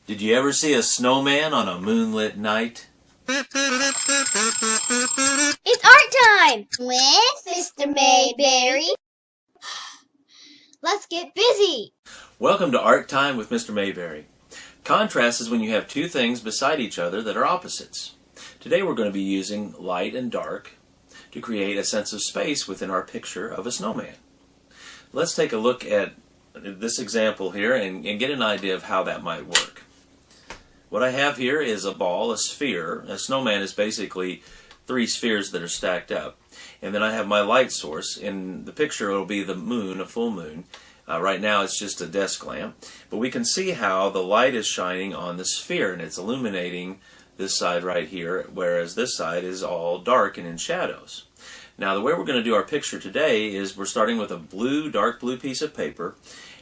Did you ever see a snowman on a moonlit night? It's art time with Mr. Mayberry. Let's get busy. Welcome to Art Time with Mr. Mayberry. Contrast is when you have two things beside each other that are opposites. Today we're going to be using light and dark to create a sense of space within our picture of a snowman. Let's take a look at this example here and get an idea of how that might work. What I have here is a ball, a sphere. A snowman is basically three spheres that are stacked up. And then I have my light source. In the picture it will be the moon, a full moon. Right now it's just a desk lamp. But we can see how the light is shining on the sphere and it's illuminating this side right here, whereas this side is all dark and in shadows. Now the way we're going to do our picture today is we're starting with a blue, dark blue piece of paper,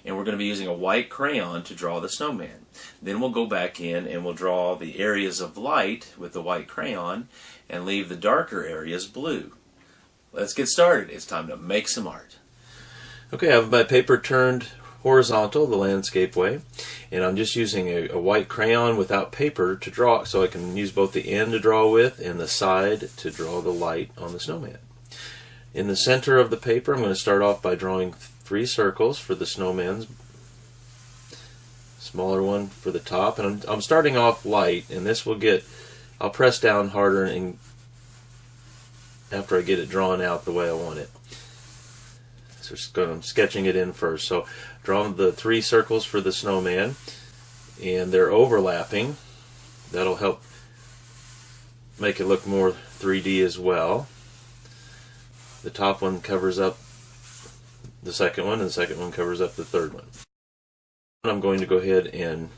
and we're going to be using a white crayon to draw the snowman. Then we'll go back in and we'll draw the areas of light with the white crayon and leave the darker areas blue. Let's get started. It's time to make some art. Okay, I have my paper turned horizontal, the landscape way, and I'm just using a white crayon without paper to draw, so I can use both the end to draw with and the side to draw the light on the snowman. In the center of the paper I'm going to start off by drawing three circles for the snowman's, smaller one for the top, and I'm starting off light, and this will get, I'll press down harder and after I get it drawn out the way I want it. So I'm sketching it in first. So drawing the three circles for the snowman, and they're overlapping. That'll help make it look more 3D as well. The top one covers up the second one, and the second one covers up the third one. I'm going to go ahead and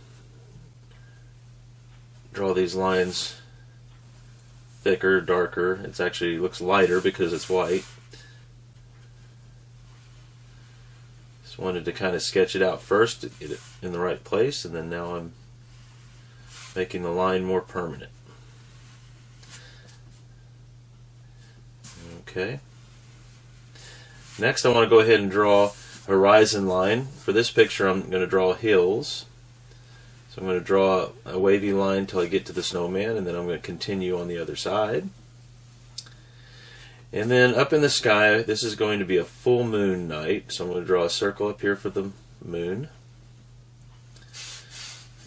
draw these lines thicker, darker. It actually looks lighter because it's white. Just wanted to kind of sketch it out first to get it in the right place, and then now I'm making the line more permanent. Okay. Next I want to go ahead and draw a horizon line. For this picture I'm going to draw hills. So I'm going to draw a wavy line until I get to the snowman, and then I'm going to continue on the other side. And then up in the sky, this is going to be a full moon night, so I'm going to draw a circle up here for the moon.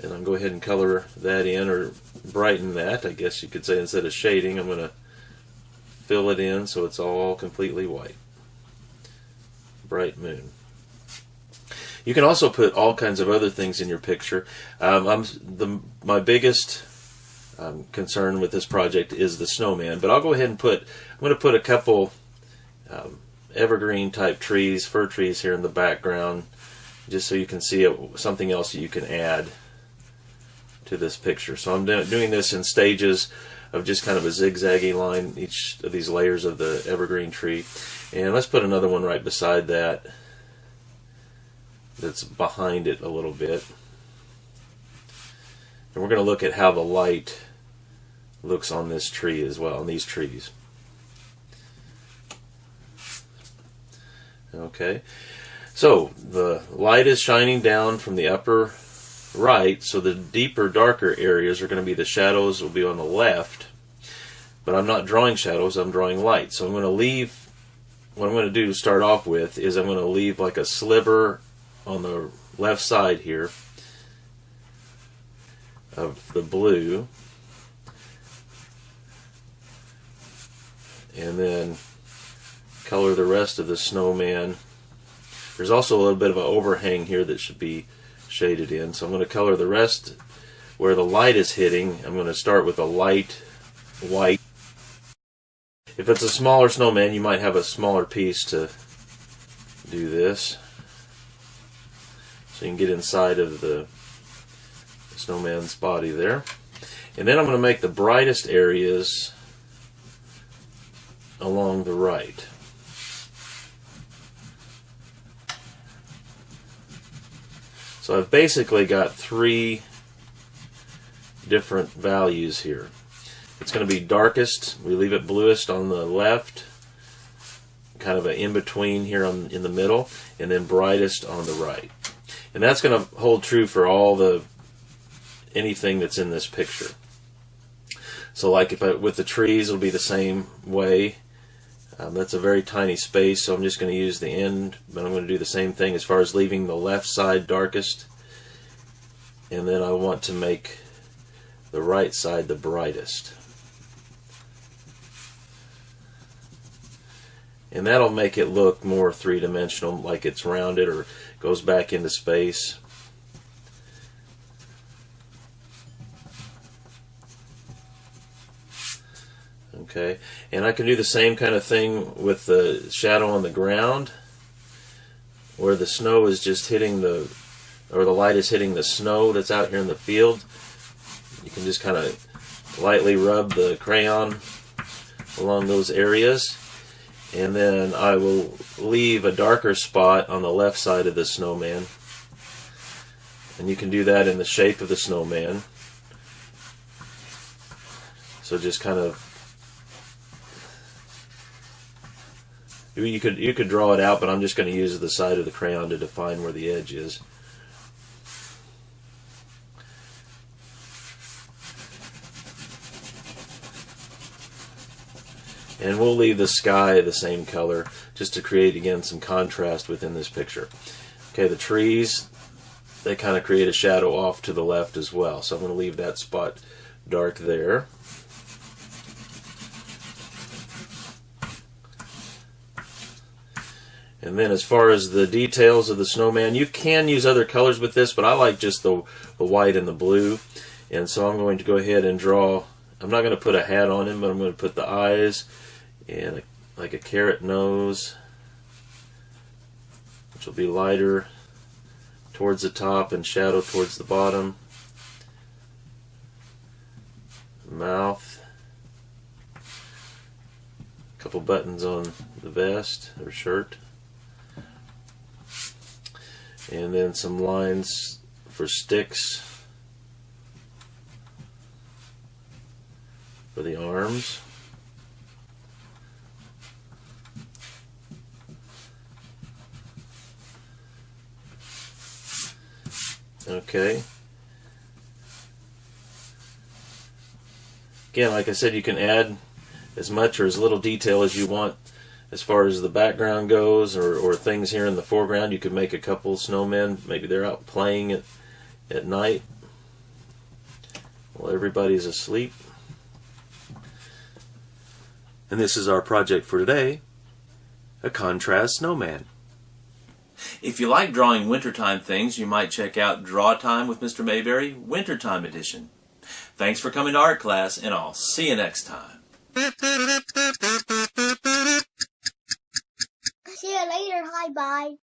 And I'll go ahead and color that in, or brighten that, I guess you could say. Instead of shading, I'm going to fill it in so it's all completely white. Bright moon. You can also put all kinds of other things in your picture. My biggest concern with this project is the snowman, but I'll go ahead and I'm going to put a couple evergreen type trees, fir trees here in the background, just so you can see something else that you can add to this picture. So I'm doing this in stages of just kind of a zigzaggy line, each of these layers of the evergreen tree. And let's put another one right beside that that's behind it a little bit. And we're going to look at how the light looks on this tree as well, on these trees. Okay, so the light is shining down from the upper right, so the deeper, darker areas are going to be the shadows, will be on the left. But I'm not drawing shadows, I'm drawing light. So I'm going to leave, what I'm going to do to start off with is I'm going to leave like a sliver on the left side here of the blue, and then color the rest of the snowman. There's also a little bit of an overhang here that should be shaded in, so I'm going to color the rest where the light is hitting. I'm going to start with a light white. If it's a smaller snowman, you might have a smaller piece to do this, so you can get inside of the snowman's body there. And then I'm going to make the brightest areas along the right. So I've basically got three different values here. It's going to be darkest, we leave it bluest on the left, kind of an in-between here in the middle, and then brightest on the right. And that's going to hold true for all the anything that's in this picture. So like with the trees, it'll be the same way. That's a very tiny space, so I'm just going to use the end, but I'm going to do the same thing as far as leaving the left side darkest, and then I want to make the right side the brightest. And that'll make it look more three-dimensional, like it's rounded or goes back into space. Okay, and I can do the same kind of thing with the shadow on the ground, where the snow is just hitting the light is hitting the snow that's out here in the field. You can just kind of lightly rub the crayon along those areas, and then I will leave a darker spot on the left side of the snowman. And you can do that in the shape of the snowman. So just kind of, you could draw it out, but I'm just going to use the side of the crayon to define where the edge is. And we'll leave the sky the same color just to create, again, some contrast within this picture. Okay, the trees, they kind of create a shadow off to the left as well. So I'm going to leave that spot dark there. And then as far as the details of the snowman, you can use other colors with this, but I like just the white and the blue. And so I'm going to go ahead and draw, I'm not going to put a hat on him, but I'm going to put the eyes and like a carrot nose, which will be lighter towards the top and shadow towards the bottom. Mouth. A couple buttons on the vest or shirt. And then some lines for sticks for the arms. Okay. Again, like I said, you can add as much or as little detail as you want as far as the background goes, or things here in the foreground. You could make a couple snowmen. Maybe they're out playing at night while everybody's asleep. And this is our project for today, a Contrast Snowman. If you like drawing wintertime things, you might check out Draw Time with Mr. Mayberry, Wintertime Edition. Thanks for coming to art class, and I'll see you next time. See you later. Hi, bye.